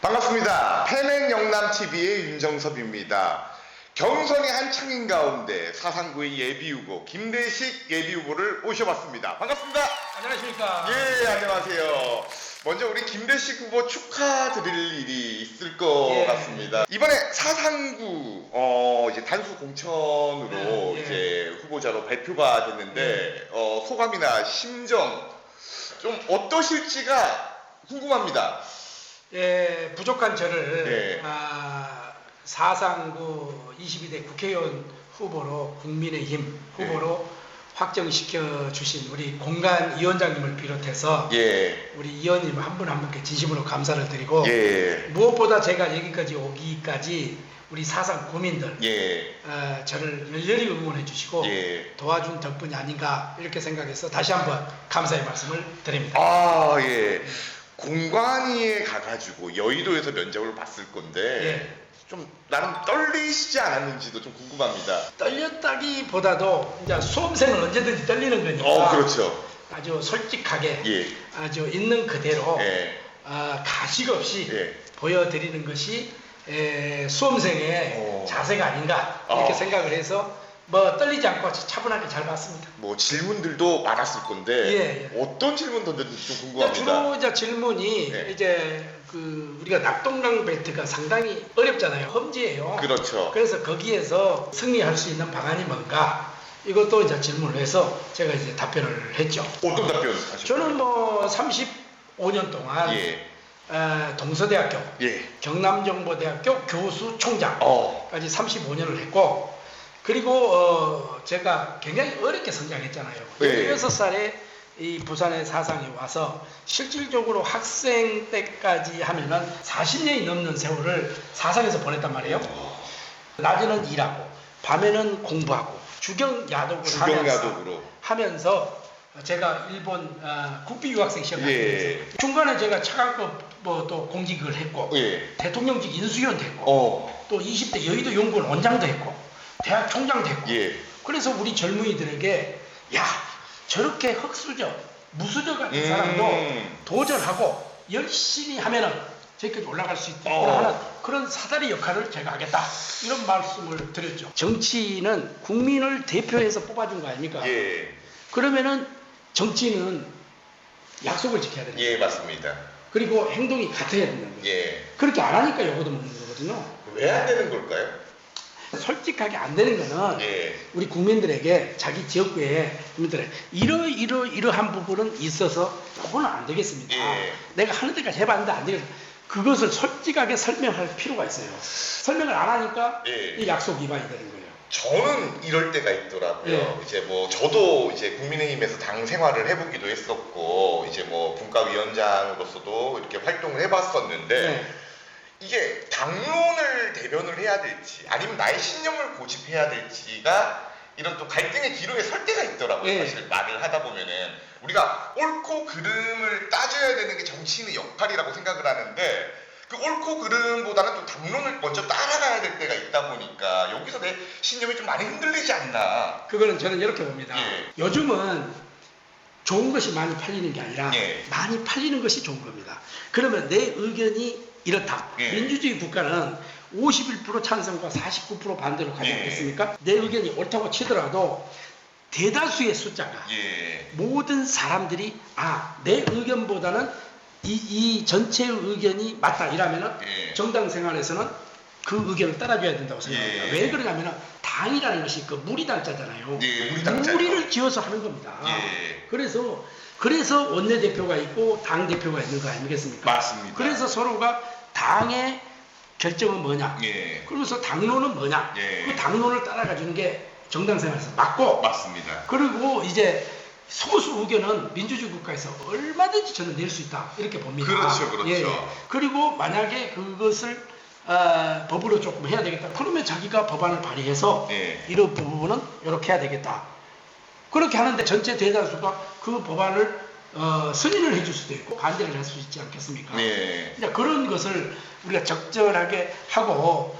반갑습니다. 패맨 영남TV의 윤정섭입니다. 경선이 한창인 가운데 사상구의 예비후보 김대식 예비후보를 모셔봤습니다. 반갑습니다. 안녕하십니까. 예, 안녕하세요. 먼저 우리 김대식 후보 축하드릴 일이 있을 것 같습니다. 이번에 사상구 이제 단수 공천으로 이제 후보자로 발표가 됐는데 소감이나 심정 좀 어떠실지가 궁금합니다. 예, 부족한 저를 네. 사상구 22대 국회의원 후보로 국민의힘 후보로 확정시켜 주신 우리 공간 위원장님을 비롯해서 우리 의원님 한 분 한 분께 진심으로 감사를 드리고 무엇보다 제가 여기까지 오기까지 우리 사상 구민들 저를 열렬히 응원해 주시고 도와준 덕분이 아닌가 이렇게 생각해서 다시 한번 감사의 말씀을 드립니다. 공관위에 가가지고 여의도에서 면접을 봤을 건데 좀 나름 떨리시지 않았는지도 좀 궁금합니다. 떨렸다기보다도 이제 수험생은 언제든지 떨리는 거니까 그렇죠. 아주 솔직하게 아주 있는 그대로 가식 없이 보여드리는 것이 수험생의 자세가 아닌가 이렇게 생각을 해서 뭐 떨리지 않고 차분하게 잘 봤습니다. 뭐 질문들도 많았을 건데 어떤 질문 던졌는지 좀 궁금합니다. 주로 이제 질문이 이제 우리가 낙동강 벨트가 상당히 어렵잖아요. 험지예요. 그렇죠. 그래서 거기에서 승리할 수 있는 방안이 뭔가 이것도 이제 질문을 해서 제가 이제 답변을 했죠. 어떤 답변 하셨어요? 저는 뭐 35년 동안 동서대학교, 경남정보대학교 교수총장까지 35년을 했고 그리고 제가 굉장히 어렵게 성장했잖아요. 16살에 이 부산의 사상에 와서 실질적으로 학생 때까지 하면은 40년이 넘는 세월을 사상에서 보냈단 말이에요. 낮에는 일하고 밤에는 공부하고 주경야독을 하면서 제가 일본 국비 유학생 시험 했어요. 중간에 제가 차관급 뭐 또 공직을 했고 대통령직 인수위원도 했고 또 20대 여의도 연구원 원장도 했고 대학 총장도 했고 그래서 우리 젊은이들에게 야 저렇게 흑수저 무수저 같은 사람도 도전하고 열심히 하면은 저기까지 올라갈 수 있다 하는 그런 사다리 역할을 제가 하겠다 이런 말씀을 드렸죠. 정치인은 국민을 대표해서 뽑아준 거 아닙니까? 그러면은 정치인은 약속을 지켜야 됩니다. 맞습니다. 그리고 행동이 같아야 된다는 거예요. 그렇게 안 하니까 요거도 먹는 거거든요. 왜 안 되는 걸까요? 솔직하게 안 되는 거는 우리 국민들에게 자기 지역구에 국민들의 이러한 부분은 있어서 그거는 안 되겠습니다. 내가 하는 데까지 해봤는데 안 되겠습니다. 그것을 솔직하게 설명할 필요가 있어요. 설명을 안 하니까 이 약속 위반이 되는 거예요. 저는 이럴 때가 있더라고요. 이제 뭐 저도 이제 국민의힘에서 당 생활을 해보기도 했었고 이제 뭐 분과위원장으로서도 이렇게 활동을 해봤었는데 이게 당론을 대변을 해야 될지 아니면 나의 신념을 고집해야 될지가 이런 또 갈등의 기로에 설 때가 있더라고요. 사실 말을 하다 보면은 우리가 옳고 그름을 따져야 되는 게 정치인의 역할이라고 생각을 하는데 그 옳고 그름보다는 또 당론을 먼저 따라가야 될 때가 있다 보니까 여기서 내 신념이 좀 많이 흔들리지 않나. 그거는 저는 이렇게 봅니다. 요즘은 좋은 것이 많이 팔리는 게 아니라 많이 팔리는 것이 좋은 겁니다. 그러면 내 의견이 이렇다. 민주주의 국가는 51% 찬성과 49% 반대로 가지 않겠습니까? 내 의견이 옳다고 치더라도 대다수의 숫자가 모든 사람들이 내 의견보다는 이 전체의 의견이 맞다 이러면은 정당 생활에서는 그 의견을 따라줘야 된다고 생각합니다. 왜 그러냐면은 당이라는 것이 그 무리당자잖아요. 무리를 지어서 하는 겁니다. 그래서 원내대표가 있고 당대표가 있는 거 아니겠습니까? 맞습니다. 그래서 서로가 당의 결정은 뭐냐, 그래서 당론은 뭐냐, 그 당론을 따라가주는 게 정당 생활에서 맞고, 맞습니다. 그리고 이제 소수 의견은 민주주의 국가에서 얼마든지 저는 낼 수 있다 이렇게 봅니다. 그렇죠. 그리고 만약에 그것을 법으로 조금 해야 되겠다. 그러면 자기가 법안을 발의해서 이런 부분은 이렇게 해야 되겠다. 그렇게 하는데 전체 대다수가 그 법안을 승인을 해줄 수도 있고 반대를 할 수 있지 않겠습니까? 그런 것을 우리가 적절하게 하고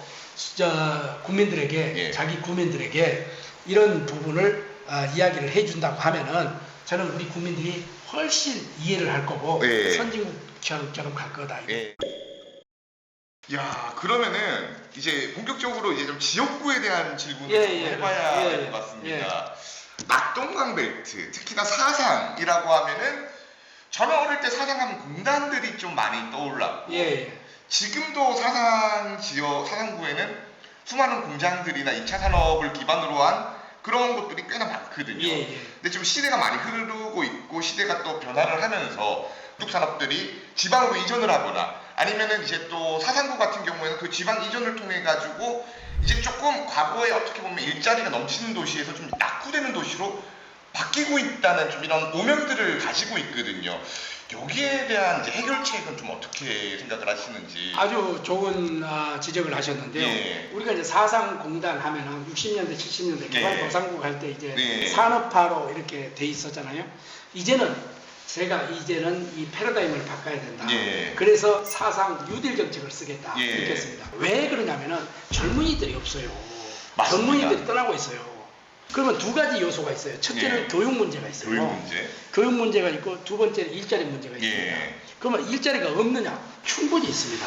국민들에게 자기 국민들에게 이런 부분을 이야기를 해준다고 하면은 저는 우리 국민들이 훨씬 이해를 할 거고 선진국처럼 갈 거다. 야, 그러면은 이제 본격적으로 이제 좀 지역구에 대한 질문을 예, 좀 예, 해봐야 예, 될 것 같습니다. 낙동강 벨트, 특히나 사상이라고 하면은 저는 어릴 때 사상하면 공단들이 좀 많이 떠올랐고, 예, 예. 지금도 사상 지역 사상구에는 수많은 공장들이나 2차 산업을 기반으로 한 그런 것들이 꽤나 많거든요. 예, 예. 근데 지금 시대가 많이 흐르고 있고 시대가 또 변화를 하면서 구축 산업들이 지방으로 이전을 하거나 아니면은 이제 또 사상구 같은 경우에는 그 지방 이전을 통해 가지고 이제 조금 과거에 어떻게 보면 일자리가 넘치는 도시에서 좀 낙후되는 도시로 바뀌고 있다는 좀 이런 오명들을 가지고 있거든요. 여기에 대한 이제 해결책은 좀 어떻게 생각을 하시는지. 아주 좋은 지적을 하셨는데요. 예. 우리가 이제 사상공단 하면은 60년대, 70년대 예. 개발도상국 할 때 이제 예. 산업화로 이렇게 돼 있었잖아요. 이제는 이 패러다임을 바꿔야 된다. 예. 그래서 사상 뉴딜 정책을 쓰겠다. 예. 이렇게 했습니다. 왜 그러냐면은 젊은이들이 없어요. 맞습니다. 젊은이들이 떠나고 있어요. 그러면 두 가지 요소가 있어요. 첫째는 예. 교육 문제가 있어요. 교육 문제. 교육 문제가 있고 두 번째는 일자리 문제가 있습니다. 예. 그러면 일자리가 없느냐? 충분히 있습니다.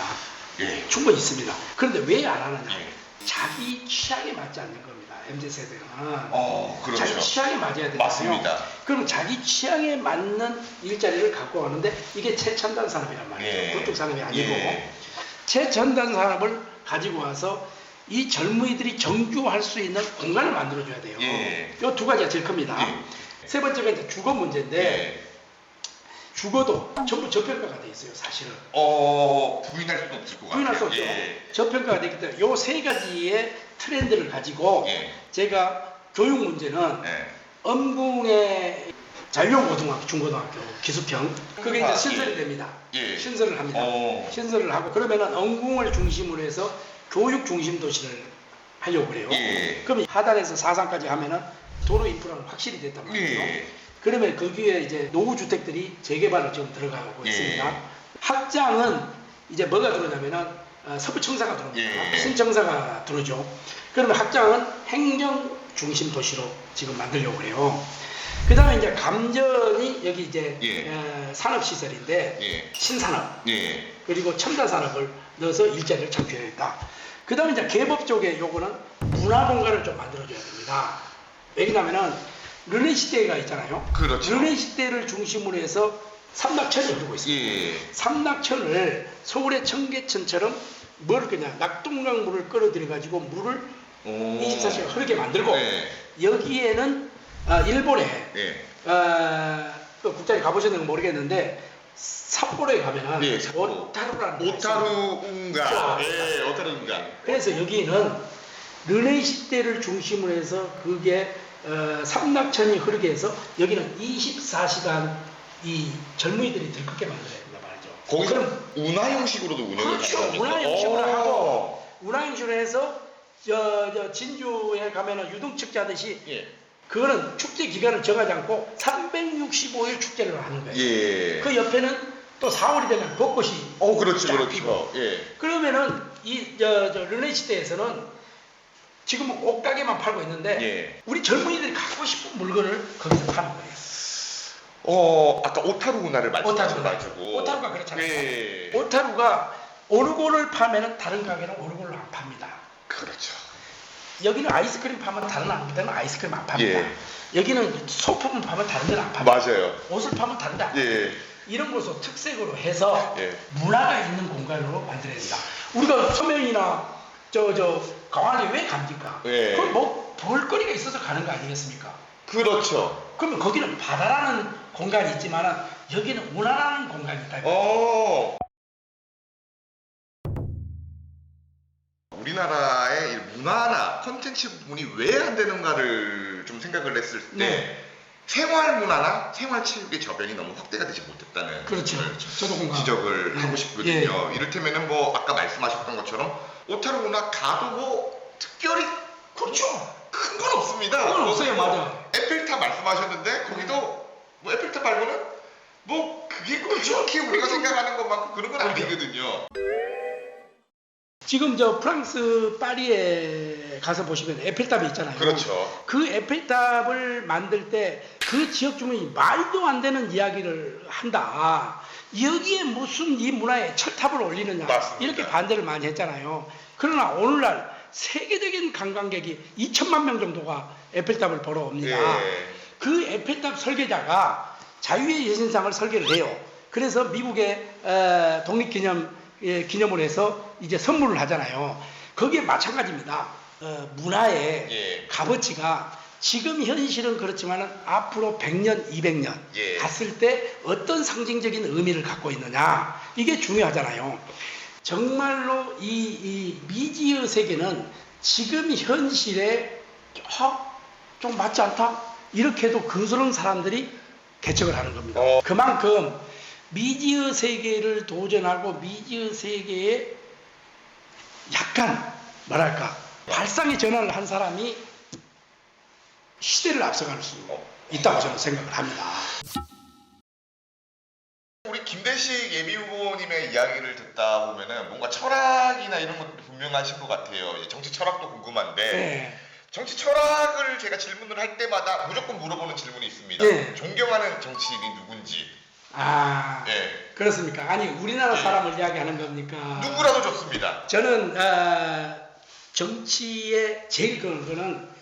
예. 충분히 있습니다. 그런데 왜 안 하느냐? 예. 자기 취향에 맞지 않는 겁니다. MZ세대는. 그렇죠. 자기 취향에 맞아야 되거든요. 맞습니다. 그럼 자기 취향에 맞는 일자리를 갖고 가는데 이게 최첨단 산업이란 말이죠. 예. 구축 산업이 아니고 예. 최첨단 산업을 가지고 와서 이 젊은이들이 정주할 수 있는 공간을 만들어줘야 돼요. 예. 이 두 가지가 제일 큽니다. 예. 세 번째가 이제 주거 문제인데 예. 주거도 전부 저평가가 돼 있어요, 사실은. 부인할 수도 없을 것 같아요. 부인할 수 없죠. 예. 저평가가 되기 때문에 이 세 가지의 트렌드를 가지고 예. 제가 교육 문제는 예. 엄궁의 자유고등학교, 중고등학교, 기숙형 그게 이제 신설이 예. 됩니다. 예. 신설을 합니다. 신설을 하고 그러면은 엄궁을 중심으로 해서 교육 중심 도시를 하려고 그래요. 예. 그러면 하단에서 사상까지 하면은 도로 인프라는 확실히 됐단 말이죠. 예. 그러면 거기에 이제 노후 주택들이 재개발을 지금 들어가고 예. 있습니다. 확장은 이제 뭐가 들어오냐면은 서부청사가 들어옵니다. 예. 신청사가 들어오죠. 그러면 확장은 행정 중심 도시로 지금 만들려고 그래요. 그 다음에 이제 감전이 여기 이제 예. 산업시설인데 예. 신산업 예. 그리고 첨단 산업을 넣어서 일자리를 창출해야겠다. 그 다음에 이제 개법 쪽에 요거는 문화 공간을 좀 만들어줘야 됩니다. 왜냐면은 르네 시대가 있잖아요. 그렇죠. 르네 시대를 중심으로 해서 삼락천이 흐르고 있습니다. 예. 삼락천을 서울의 청계천처럼 뭘 그냥 낙동강 물을 끌어들여 가지고 물을 24시간 흐르게 만들고 예. 여기에는 일본에 예. 또 국장이 가보셨는지 모르겠는데 삿포로에 가면은 예, 삿포로. 오타루라는 데가 있어요. 오타루운가. 예, 오타루운가. 그래서 여기는 르네 시대를 중심으로 해서 그게 삼락천이 흐르게 해서 여기는 24시간 이 젊은이들이 들끓게 만들어야 된단 말이죠. 거기서 그럼 운하 형식으로도 운영을 그렇죠. 가능합니까? 운하 형식으로 하고 운하 형식으로 해서 저 진주에 가면은 유등축제 하듯이 예. 그거는 축제 기간을 정하지 않고 365일 축제를 하는 거예요. 예. 그 옆에는 또 4월이 되면 벚꽃이 그렇죠, 쫙 그렇죠. 피고. 예. 그러면은 저 르네 시대에서는 지금은 옷가게만 팔고 있는데 예. 우리 젊은이들이 갖고 싶은 물건을 거기서 파는 거예요. 아까 오타루 운하를 오타루가 말씀하셔가지고. 오타루가 그렇잖아요. 예. 오타루가 어느 곳을 파면은 다른 가게는 어느 곳을 안 팝니다. 그렇죠. 여기는 아이스크림 파면 다른 데는 아이스크림 안 팝니다. 예. 여기는 소품 파면 다른 데는 안 팝니다. 맞아요. 옷을 파면 다른 데안 팝니다. 예. 이런 것을 특색으로 해서 예. 문화가 있는 공간으로 만들어야 된다. 우리가 서면이나 저 강화리 왜 갑니까? 예. 그건 뭐 볼거리가 있어서 가는 거 아니겠습니까? 그렇죠. 그러면 거기는 바다라는 공간이 있지만 여기는 문화라는 공간이 있다. 우리나라의 이 문화나 컨텐츠 부분이 왜 안 되는가를 좀 생각을 했을 때 네. 생활 문화나 생활 체육의 저변이 너무 확대가 되지 못했다는 그렇죠. 걸 그렇죠. 저도 공감. 지적을 네. 하고 싶거든요. 예. 이를테면은 뭐 아까 말씀하셨던 것처럼 오타루 문화 가도 뭐 특별히 그렇죠. 큰 건 없습니다. 그건 없어요, 맞아. 에펠탑 말씀하셨는데 거기도 뭐 에펠탑 말고는 뭐 그게 그렇게 우리가 생각하는 것만큼 그런 건 그렇죠. 아니거든요. 지금 저 프랑스 파리에 가서 보시면 에펠탑이 있잖아요. 그렇죠. 그 에펠탑을 만들 때 그 지역 주민이 말도 안 되는 이야기를 한다. 여기에 무슨 이 문화에 철탑을 올리느냐. 맞습니다. 이렇게 반대를 많이 했잖아요. 그러나 오늘날 세계적인 관광객이 2천만 명 정도가 에펠탑을 보러 옵니다. 예. 그 에펠탑 설계자가 자유의 여신상을 설계를 해요. 그래서 미국의 독립기념을 해서 이제 선물을 하잖아요. 거기에 마찬가지입니다. 문화의 예. 값어치가 지금 현실은 그렇지만 앞으로 100년, 200년 예. 갔을 때 어떤 상징적인 의미를 갖고 있느냐, 이게 중요하잖아요. 정말로 이 미지의 세계는 지금 현실에 좀 맞지 않다? 이렇게 해도 거스른 사람들이 개척을 하는 겁니다. 그만큼 미지의 세계를 도전하고 미지의 세계에 약간 뭐랄까 발상의 전환을 한 사람이 시대를 앞서갈 수 있다고 저는 생각을 합니다. 우리 김대식 예비후보님의 이야기를 듣다 보면은 뭔가 철학이나 이런 것도 분명하신 것 같아요. 이제 정치 철학도 궁금한데 네. 정치 철학을 제가 질문을 할 때마다 무조건 물어보는 질문이 있습니다. 네. 존경하는 정치인이 누군지. 네. 그렇습니까? 아니 우리나라 사람을 이야기하는 겁니까? 누구라도 좋습니다. 저는 정치의 제일 큰 거는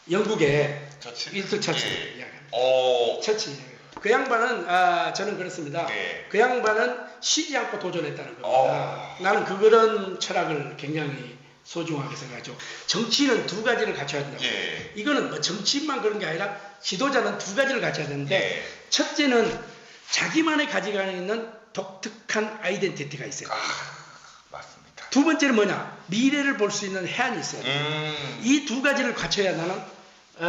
영국의 윈스턴 처칠 이야기합니다. 처칠. 그 양반은 저는 그렇습니다. 네. 그 양반은 쉬지 않고 도전했다는 겁니다. 나는 그런 철학을 굉장히 소중하게 생각하죠. 정치인은 두 가지를 갖춰야 된다고. 예. 이거는 뭐 정치인만 그런 게 아니라 지도자는 두 가지를 갖춰야 되는데 예. 첫째는 자기만의 가지고 있는 독특한 아이덴티티가 있어요. 맞습니다. 두 번째는 뭐냐? 미래를 볼 수 있는 해안이 있어요. 이 두 가지를 갖춰야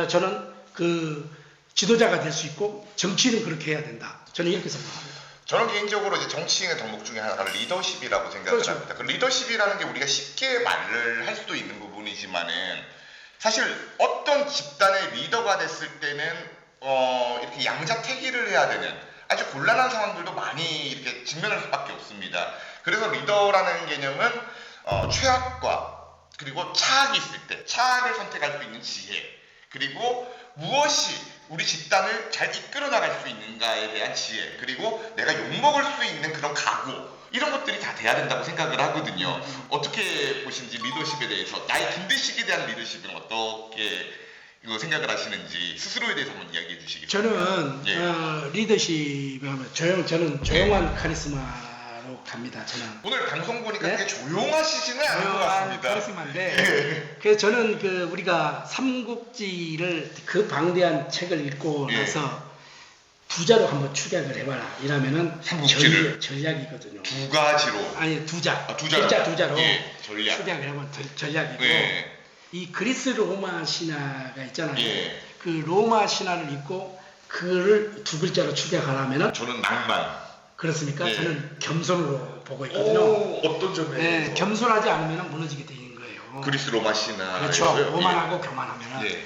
저는 그 지도자가 될 수 있고 정치인은 그렇게 해야 된다. 저는 이렇게 생각합니다. 저는 개인적으로 이제 정치인의 덕목 중에 하나가 리더십이라고 생각을 그렇죠. 합니다. 그 리더십이라는 게 우리가 쉽게 말을 할 수도 있는 부분이지만은 사실 어떤 집단의 리더가 됐을 때는 이렇게 양자택일을 해야 되는 아주 곤란한 상황들도 많이 이렇게 직면할 수밖에 없습니다. 그래서 리더라는 개념은 최악과 그리고 차악이 있을 때 차악을 선택할 수 있는 지혜, 그리고 무엇이 우리 집단을 잘 이끌어 나갈 수 있는가에 대한 지혜, 그리고 내가 욕먹을 수 있는 그런 각오, 이런 것들이 다 돼야 된다고 생각을 하거든요. 어떻게 보시는지 리더십에 대해서, 나의 김대식에 대한 리더십은 어떻게 이거 생각을 하시는지 스스로에 대해서 한번 이야기해 주시겠습니까? 저는 예. 리더십 하면 저는 조용한 카리스마로 갑니다. 저는 오늘 방송 보니까 네? 되게 조용하시지는 않은 것 조용한 같습니다. 카리스마인데 그래서 저는 우리가 삼국지를 그 방대한 책을 읽고 예. 나서 부자로 한번 축약을 해봐라 이러면은 삼국지를 전략이거든요. 두 가지로. 아니 두자. 두자로. 글자 두자로 예, 전략. 축약을 해보면 전략이고 예. 이 그리스 로마 신화가 있잖아요. 예. 그 로마 신화를 읽고 그를 두 글자로 축약하라면은 저는 낭만. 그렇습니까? 예. 저는 겸손으로 보고 있거든요. 어떤 점에서? 네, 겸손하지 않으면 무너지게 되는 거예요. 그리스 로마 신화. 그렇죠. 오만하고 교만하면. 예.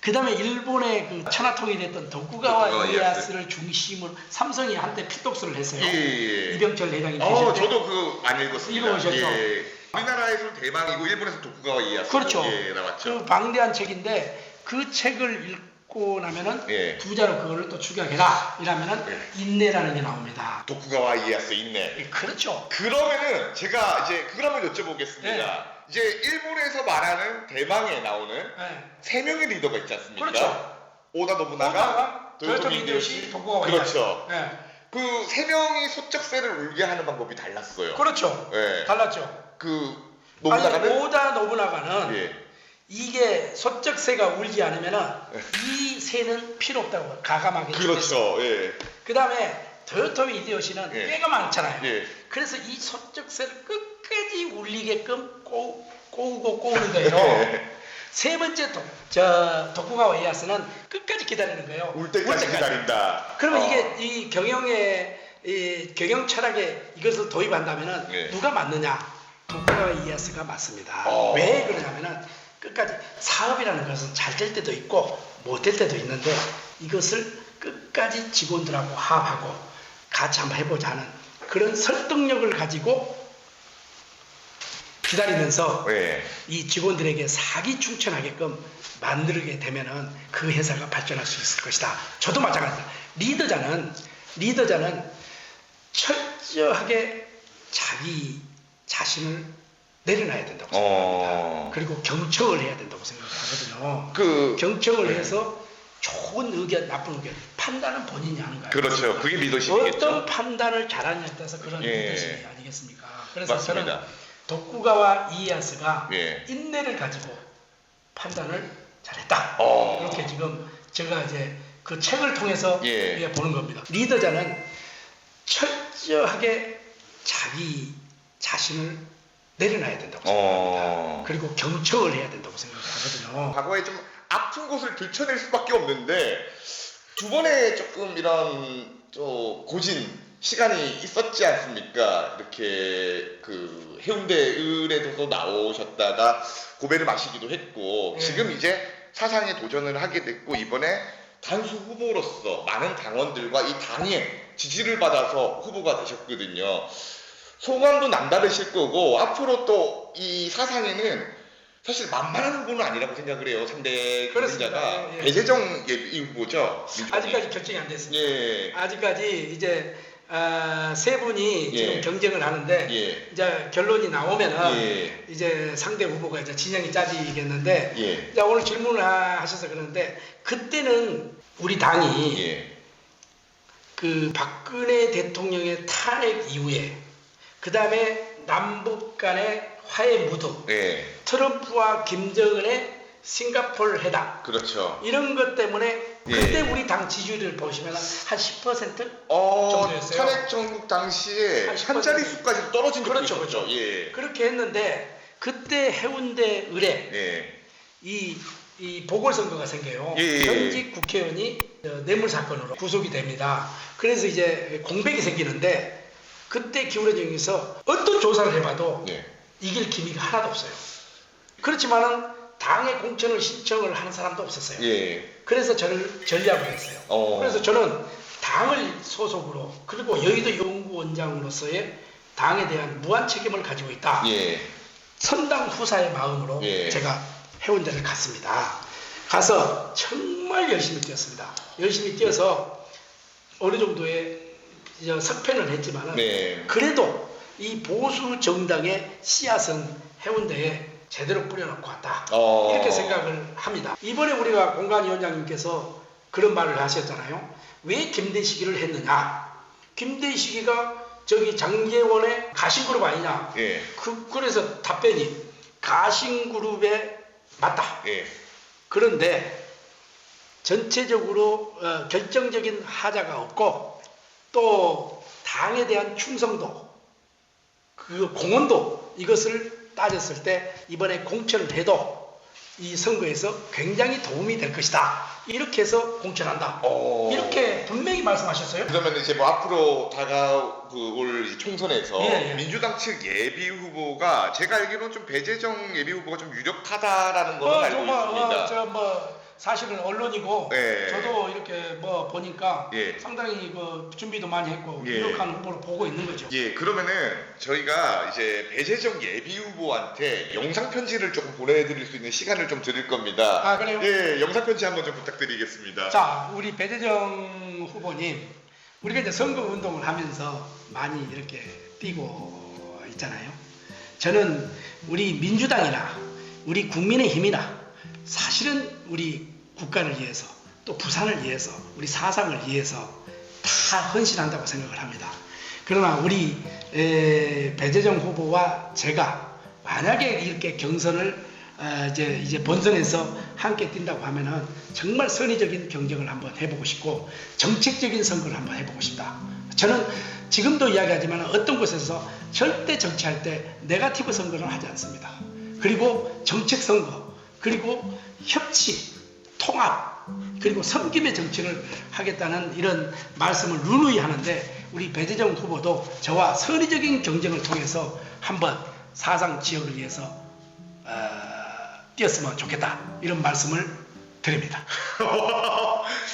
그 다음에 일본의 그 천하통일이 됐던 도쿠가와 이에야스를 중심으로 삼성이 한때 필독스를 했어요. 예. 이병철 회장이 계실 때. 저도 그 많이 읽었습니다. 읽어보셨죠? 예. 우리나라에서는 대망이고 일본에서 도쿠가와 이에야스. 그렇죠. 예, 나왔죠. 그 방대한 책인데 그 책을 읽고 나면은 예. 부자로 그거를 또 축약해라 이러면은 예. 인내라는 게 나옵니다. 도쿠가와 이에야스 인내. 예, 그렇죠. 그러면은 제가 이제 그걸 한번 여쭤보겠습니다. 네. 이제 일본에서 말하는 대망에 나오는 네. 세 명의 리더가 있지 않습니까? 그렇죠. 오다 노부나가, 도요토미 히데요시, 도쿠가와 그렇죠. 네. 그 세 명이 소쩍새를 울게 하는 방법이 달랐어요. 그렇죠. 예. 달랐죠. 그 아니, 노부나가는 오다 노부나가는 예. 이게 소쩍새가 울지 않으면은 이 새는 필요 없다고 가감하게. 그렇죠. 예. 그 다음에 도요토미 히데요시는 예. 꾀가 많잖아요. 예. 그래서 이 소쩍새를 끝까지 울리게끔 꼬우는 거예요. 예. 세 번째 도쿠가와 이에야스는 끝까지 기다리는 거예요. 울 때까지 기다린다. 그러면 이게 이 경영 철학에 이것을 도입한다면은 예. 누가 맞느냐? 도쿠가와 이에야스가 맞습니다. 왜 그러냐면은 끝까지 사업이라는 것은 잘 될 때도 있고 못 될 때도 있는데 이것을 끝까지 직원들하고 화합하고 같이 한번 해보자 하는 그런 설득력을 가지고 기다리면서 예. 이 직원들에게 사기 충천하게끔 만들게 되면은 그 회사가 발전할 수 있을 것이다. 저도 마찬가지다. 리더자는 철저하게 자기 자신을 내려놔야 된다고 생각합니다. 그리고 경청을 해야 된다고 생각하거든요. 경청을 해서 좋은 의견, 나쁜 의견, 판단은 본인이 하는 거예요. 그렇죠. 그게 리더십이겠죠. 어떤 판단을 잘하냐에 따라서 그런 리더십이 아니겠습니까? 그래서 맞습니다. 저는 도쿠가와 이에야스가 예. 인내를 가지고 판단을 잘했다. 이렇게 지금 제가 이제 그 책을 통해서 예. 보는 겁니다. 리더자는 철저하게 자기 자신을 내려놔야 된다고 생각합니다. 그리고 경청을 해야 된다고 생각하거든요. 과거에 좀 아픈 곳을 들춰낼 수밖에 없는데 두 번의 조금 이런 고진 시간이 있었지 않습니까? 이렇게 그 해운대 을에도 나오셨다가 고배를 마시기도 했고 지금 이제 사상에 도전을 하게 됐고 이번에 단수 후보로서 많은 당원들과 이 당의 지지를 받아서 후보가 되셨거든요. 소감도 남다르실 거고 앞으로 또 이 사상에는 사실 만만한 후보는 아니라고 생각을 해요. 상대 후보자가 배재정 예비 후보죠. 아직까지 결정이 안 됐습니다. 예. 아직까지 이제 세 분이 지금 경쟁을 하는데 이제 결론이 나오면은 이제 상대 후보가 이제 진영이 짜지겠는데 이제 오늘 질문을 하셔서 그러는데 그때는 우리 당이 그 박근혜 대통령의 탄핵 이후에 그 다음에 남북 간의 화해 무드, 트럼프와 김정은의 싱가포르 회담, 그렇죠. 이런 것 때문에 그때 우리 당 지지율을 보시면 한 10% 정도였어요. 탄핵 정국 당시에 한 자릿수까지 떨어진 적이 있었죠. 그렇게 했는데 그때 해운대 을에 이 보궐선거가 생겨요. 현직 국회의원이 뇌물 사건으로 구속이 됩니다. 그래서 이제 공백이 생기는데 그때 기울어져서 어떤 조사를 해봐도 이길 기미가 하나도 없어요. 그렇지만은 당의 공천을 신청을 하는 사람도 없었어요. 그래서 저를 전략을 했어요. 그래서 저는 당을 소속으로 그리고 여의도 연구원장으로서의 당에 대한 무한 책임을 가지고 있다. 선당 후사의 마음으로 제가 해운대를 갔습니다. 가서 정말 열심히 뛰었습니다. 열심히 뛰어서 어느 정도의 석패는 했지만은 그래도 이 보수 정당의 씨앗은 해운대에 제대로 뿌려놓고 왔다. 이렇게 생각을 합니다. 이번에 우리가 공관위원장님께서 그런 말을 하셨잖아요. 왜 김대식이를 했느냐? 김대식이가 저기 장제원의 가신그룹 아니냐? 그래서 답변이 가신그룹에 맞다. 그런데 전체적으로 결정적인 하자가 없고 또 당에 대한 충성도, 그 공헌도 이것을 따졌을 때 이번에 공천을 해도 이 선거에서 굉장히 도움이 될 것이다. 이렇게 해서 공천한다. 이렇게 분명히 말씀하셨어요. 그러면 이제 뭐 앞으로 다가올 총선에서 민주당 측 예비 후보가 제가 알기로는 좀 배재정 예비 후보가 좀 유력하다라는 것은 알고 있습니다. 사실은 언론이고 저도 이렇게 뭐 보니까 상당히 그 준비도 많이 했고 유력한 후보로 보고 있는 거죠. 그러면은 저희가 이제 배재정 예비 후보한테 영상 편지를 조금 보내드릴 수 있는 시간을 좀 드릴 겁니다. 아, 그래요? 영상 편지 한번 좀 부탁드리겠습니다. 자, 우리 배재정 후보님, 우리가 이제 선거 운동을 하면서 많이 이렇게 뛰고 있잖아요. 저는 우리 민주당이나 우리 국민의힘이나 사실은 우리 국가를 위해서 또 부산을 위해서 우리 사상을 위해서 다 헌신한다고 생각을 합니다. 그러나 우리 배재정 후보와 제가 만약에 이렇게 경선을 이제 본선에서 함께 뛴다고 하면은 정말 선의적인 경쟁을 한번 해보고 싶고 정책적인 선거를 한번 해보고 싶다. 저는 지금도 이야기하지만 어떤 곳에서 절대 정치할 때 네거티브 선거를 하지 않습니다. 그리고 정책 선거 그리고 협치, 통합, 그리고 섬김의 정치를 하겠다는 이런 말씀을 누누이 하는데 우리 배재정 후보도 저와 선의적인 경쟁을 통해서 한번 사상 지역을 위해서 뛰었으면 좋겠다 이런 말씀을 드립니다.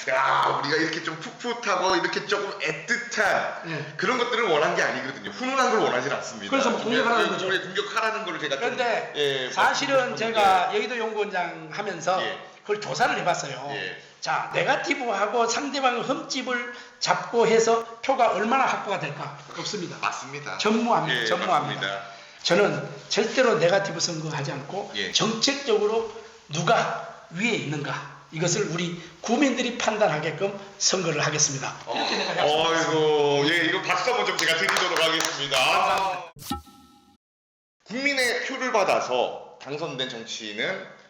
야, 우리가 이렇게 좀 풋풋하고 이렇게 조금 애틋한 네. 그런 것들을 원한 게 아니거든요. 훈훈한 걸 원하진 않습니다. 그래서 뭐 공격하는 거죠. 공격하라는 걸 제가 좀, 그런데 예, 사실은 말씀드리고 제가 여의도 연구원장 하면서 예. 그걸 조사를 해봤어요. 예. 자, 네거티브하고 상대방의 흠집을 잡고 해서 표가 얼마나 확보가 될까? 없습니다. 맞습니다. 전무합니다. 예, 전무합니다. 맞습니다. 저는 절대로 네거티브 선거하지 않고 예. 정책적으로 누가 위에 있는가 이것을 우리 국민들이 판단하게끔 선거를 하겠습니다. 이렇게 내가 약속했습니다. 어이구, 예, 이거 박수 한번 좀 제가 드리도록 하겠습니다. 감사합니다. 국민의 표를 받아서 당선된 정치인은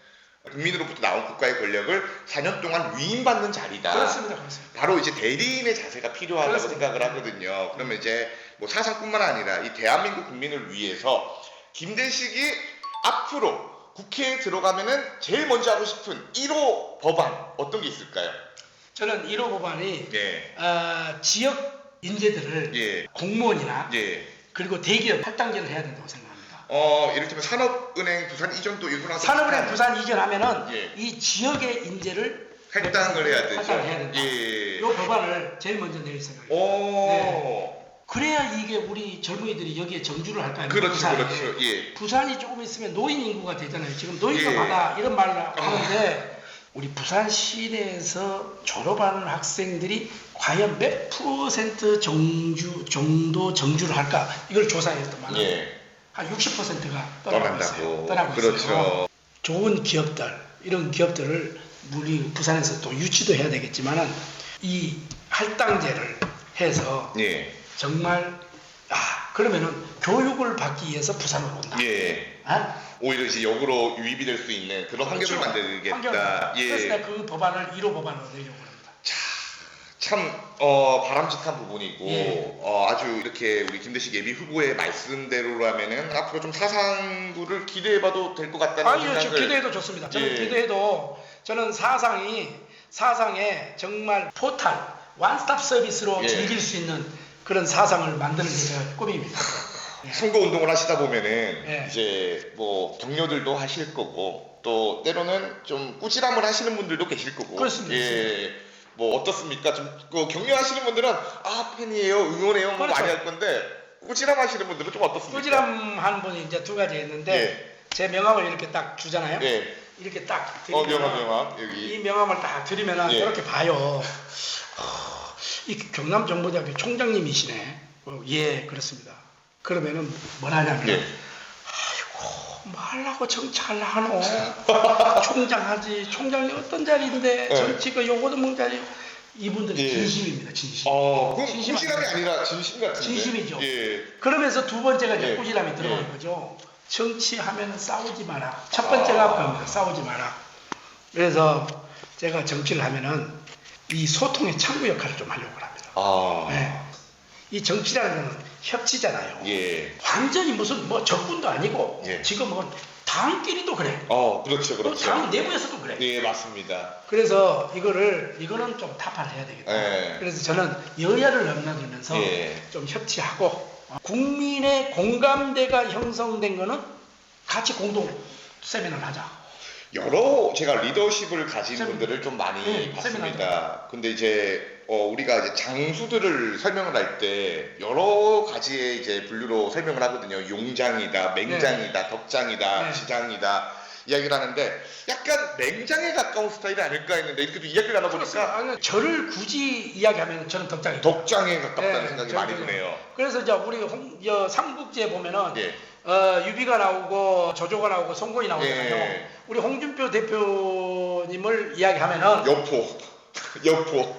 국민으로부터 나온 국가의 권력을 4년 동안 위임받는 자리다. 그렇습니다. 그렇습니다. 바로 이제 대리인의 자세가 필요하다고 그렇습니다. 생각을 하거든요. 그러면 이제 뭐 사상뿐만 아니라 이 대한민국 국민을 위해서 김대식이 앞으로 국회에 들어가면은 제일 먼저 하고 싶은 1호 법안 어떤 게 있을까요? 저는 1호 법안이 예. 지역 인재들을 예. 공무원이나 예. 그리고 대기업 할당제를 해야 된다고 생각합니다. 이를테면 산업은행 부산 이전도 일부러 산업은행 부산 이전하면은 예. 이 지역의 인재를 할당을 해야 되죠. 할당을 해야 된다. 예. 이 법안을 제일 먼저 낼 생각입니다. 오. 그래야 이게 우리 젊은이들이 여기에 정주를 할 거 아닙니까? 그렇죠, 부산에. 그렇죠. 예. 부산이 조금 있으면 노인 인구가 되잖아요. 지금 노인과 예. 바다 이런 말을 하는데 우리 부산 시내에서 졸업하는 학생들이 과연 몇 퍼센트 정도 정주를 할까? 이걸 조사했더만 예. 한 60%가 떠나고 있어요. 떠난다고. 떠나고 그렇죠. 있어요. 좋은 기업들, 이런 기업들을 우리 부산에서 또 유치도 해야 되겠지만은 이 할당제를 해서 예. 정말 그러면은 교육을 받기 위해서 부산으로 온다. 예. 아? 오히려 이제 역으로 유입이 될 수 있는 그런 그렇죠. 환경을 만들겠다. 환경을. 그래서 예. 내가 그 법안을 1호 법안으로 내려고 합니다. 참 바람직한 부분이고 예. 아주 이렇게 우리 김대식 예비 후보의 말씀대로라면은 앞으로 좀 사상구를 기대해봐도 될 것 같다는 아니요, 생각을. 기대해도 좋습니다. 저는 예. 기대해도 저는 사상에 정말 포탈 원스톱 서비스로 예. 즐길 수 있는 그런 사상을 만드는 게 제가 꿈입니다. 예. 선거 운동을 하시다 보면은 예. 이제 뭐 격려들도 하실 거고 또 때로는 좀 꾸지람을 하시는 분들도 계실 거고. 그렇습니다. 예. 뭐 어떻습니까? 좀 격려하시는 분들은 팬이에요, 응원해요, 뭐 그렇죠. 많이 할 건데 꾸지람하시는 분들은 좀 어떻습니까? 꾸지람하는 분이 이제 두 가지 있는데 예. 제 명함을 이렇게 딱 주잖아요. 예. 이렇게 딱 드리면 명함 이 여기. 명함을 딱 드리면은 예. 이렇게 봐요. 이 경남정보대학교 총장님이시네. 예, 그렇습니다. 그러면은 뭐라 하냐면 예. 아이고 뭐 하려고 정치하려 하노. 총장 하지. 총장이 어떤 자리인데 예. 정치가 요거도 뭔 자리. 이분들이 예. 진심입니다. 진심. 그럼 진심 꾸지람이 아니라 진심 같은데. 진심이죠. 예. 그러면서 두 번째가 이제 예. 꾸지람이 들어가는 예. 거죠. 정치하면 싸우지 마라. 첫 번째가 그겁니다. 싸우지 마라. 그래서 제가 정치를 하면은 이 소통의 창구 역할을 좀 하려고 합니다. 네. 이 정치라는 건 협치잖아요. 예. 완전히 무슨 뭐 적군도 아니고 예. 지금은 당끼리도 그래. 그렇죠, 또 그렇죠. 당 내부에서도 그래. 예, 맞습니다. 그래서 이거는 좀 타파를 해야 되겠다. 예. 그래서 저는 여야를 넘나들면서 예. 좀 협치하고 국민의 공감대가 형성된 거는 같이 공동 세미나를 하자. 여러 제가 리더십을 가진 세미나. 분들을 좀 많이 네, 봤습니다. 근데 이제 우리가 이제 장수들을 설명을 할 때 여러 가지의 이제 분류로 설명을 하거든요. 용장이다, 맹장이다, 덕장이다, 네. 지장이다 이야기를 하는데 약간 맹장에 가까운 스타일이 아닐까 했는데 이렇게 이야기를 나눠보니까 아니, 저를 굳이 이야기하면 저는 덕장이죠. 덕장에 가깝다는 네, 생각이 저는 많이 드네요. 그래서 이제 우리 삼국지에 보면은 예. 유비가 나오고 조조가 나오고 송곳이 나오잖아요. 예. 우리 홍준표 대표님을 이야기하면은 여포.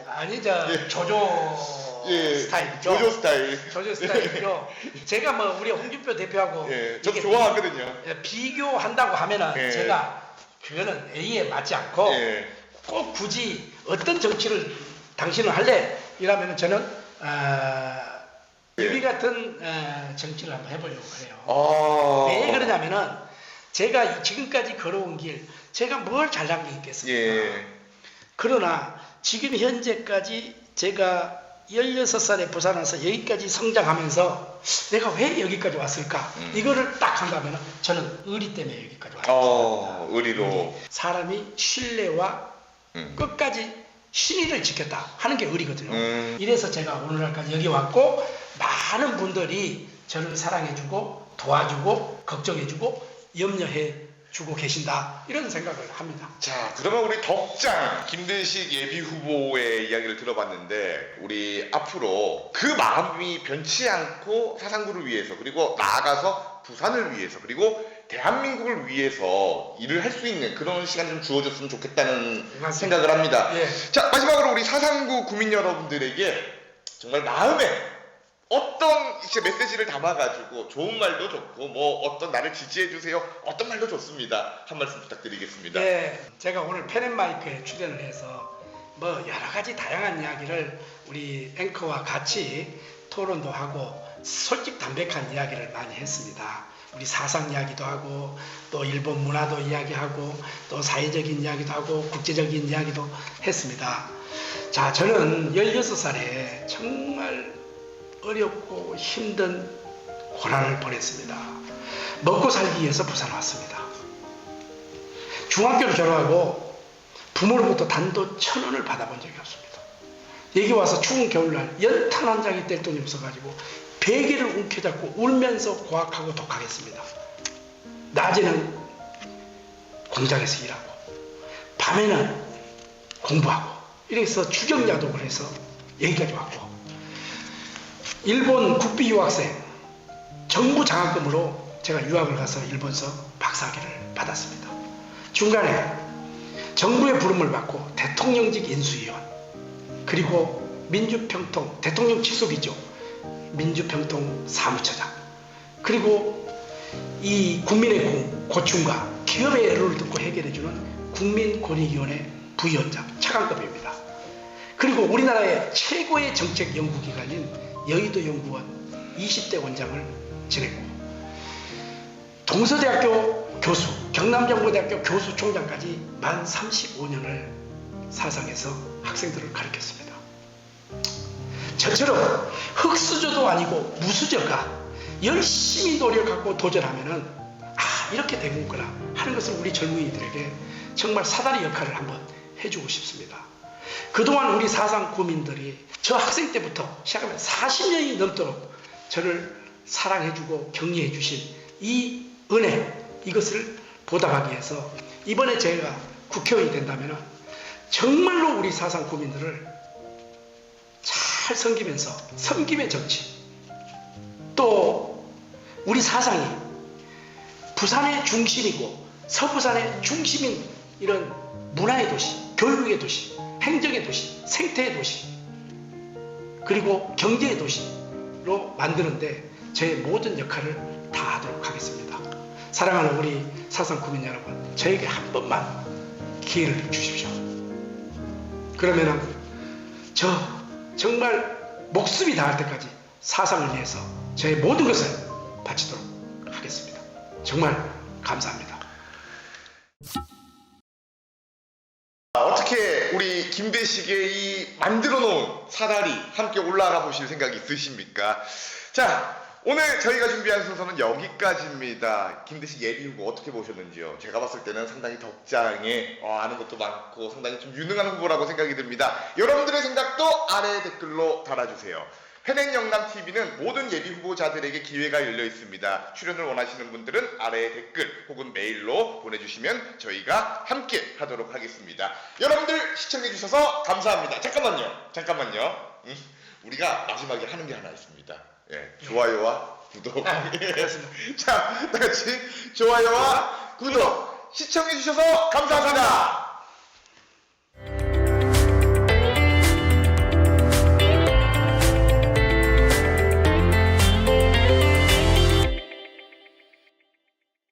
아니 예. 조조 예. 스타일이죠. 조조 스타일. 조조 스타일이죠. 제가 뭐 우리 홍준표 대표하고 예. 저 이게 좋아하거든요. 비교한다고 하면은 예. 제가 그거는 A에 맞지 않고 예. 꼭 굳이 어떤 정치를 당신은 할래? 이라면 저는 예. 유비 같은 정치를 한번 해보려고 해요. 왜 그러냐면은 제가 지금까지 걸어온 길 제가 뭘 잘난 게 있겠습니까? 예. 그러나 지금 현재까지 제가 16살에 부산 와서 여기까지 성장하면서 내가 왜 여기까지 왔을까? 이거를 딱 한다면 저는 의리 때문에 여기까지 왔습니다. 의리로. 사람이 신뢰와 끝까지 신의를 지켰다 하는 게 의리거든요. 이래서 제가 오늘날까지 여기 왔고 많은 분들이 저를 사랑해주고 도와주고 걱정해주고 염려해주고 계신다 이런 생각을 합니다. 자, 그러면 우리 덕장 김대식 예비후보의 이야기를 들어봤는데 우리 앞으로 그 마음이 변치 않고 사상구를 위해서 그리고 나아가서 부산을 위해서 그리고 대한민국을 위해서 일을 할 수 있는 그런 시간이 좀 주어졌으면 좋겠다는 맞습니다. 생각을 합니다. 예. 자, 마지막으로 우리 사상구 구민 여러분들에게 정말 마음에 어떤 이제 메시지를 담아가지고 좋은 말도 좋고 뭐 어떤 나를 지지해주세요 어떤 말도 좋습니다. 한 말씀 부탁드리겠습니다. 예, 제가 오늘 펜앤마이크에 출연을 해서 뭐 여러 가지 다양한 이야기를 우리 앵커와 같이 토론도 하고 솔직 담백한 이야기를 많이 했습니다. 우리 사상 이야기도 하고 또 일본 문화도 이야기하고 또 사회적인 이야기도 하고 국제적인 이야기도 했습니다. 자, 저는 16살에 정말 어렵고 힘든 고난을 보냈습니다. 먹고 살기 위해서 부산 왔습니다. 중학교를 졸업하고 부모로부터 단돈 1,000원을 받아본 적이 없습니다. 여기 와서 추운 겨울날 연탄 한 장이 뗄 돈이 없어가지고 베개를 움켜잡고 울면서 고학하고 독학했습니다. 낮에는 공장에서 일하고 밤에는 공부하고 이래서 주경야독을 해서 여기까지 왔고 일본 국비 유학생 정부 장학금으로 제가 유학을 가서 일본서 박사학위를 받았습니다. 중간에 정부의 부름을 받고 대통령직 인수위원 그리고 민주평통 대통령 직속이죠. 민주평통 사무처장 그리고 이 국민의 고충과 기업의 애로를 듣고 해결해주는 국민권익위원회 부위원장 차관급입니다. 그리고 우리나라의 최고의 정책 연구기관인 여의도연구원 20대 원장을 지냈고 동서대학교 교수, 경남정보대학교 교수 총장까지 만 35년을 사상에서 학생들을 가르쳤습니다. 저처럼 흙수저도 아니고 무수저가 열심히 노력하고 도전하면은 이렇게 되는구나 하는 것을 우리 젊은이들에게 정말 사다리 역할을 한번 해주고 싶습니다. 그동안 우리 사상 구민들이 저 학생 때부터 시작하면 40년이 넘도록 저를 사랑해주고 격려해주신 이 은혜 이것을 보답하기 위해서 이번에 제가 국회의원이 된다면 정말로 우리 사상 구민들을 잘 섬기면서 섬김의 정치 또 우리 사상이 부산의 중심이고 서부산의 중심인 이런 문화의 도시, 교육의 도시, 행정의 도시, 생태의 도시 그리고 경제의 도시로 만드는데 제 모든 역할을 다 하도록 하겠습니다. 사랑하는 우리 사상 구민 여러분 저에게 한 번만 기회를 주십시오. 그러면은 저 정말 목숨이 닿을 때까지 사상을 위해서 저의 모든 것을 바치도록 하겠습니다. 정말 감사합니다. 어떻게 우리 김대식의 이 만들어 놓은 사다리 함께 올라가 보실 생각이 있으십니까? 자, 오늘 저희가 준비한 순서는 여기까지입니다. 김대식 예비후보 어떻게 보셨는지요? 제가 봤을 때는 상당히 덕장에 아는 것도 많고 상당히 좀 유능한 후보라고 생각이 듭니다. 여러분들의 생각도 아래 댓글로 달아주세요. 현행영남TV는 모든 예비후보자들에게 기회가 열려 있습니다. 출연을 원하시는 분들은 아래 댓글 혹은 메일로 보내주시면 저희가 함께 하도록 하겠습니다. 여러분들 시청해주셔서 감사합니다. 잠깐만요. 우리가 마지막에 하는 게 하나 있습니다. 예, 좋아요와 구독. 자, 다같이 좋아요와 구독 시청해주셔서 감사합니다.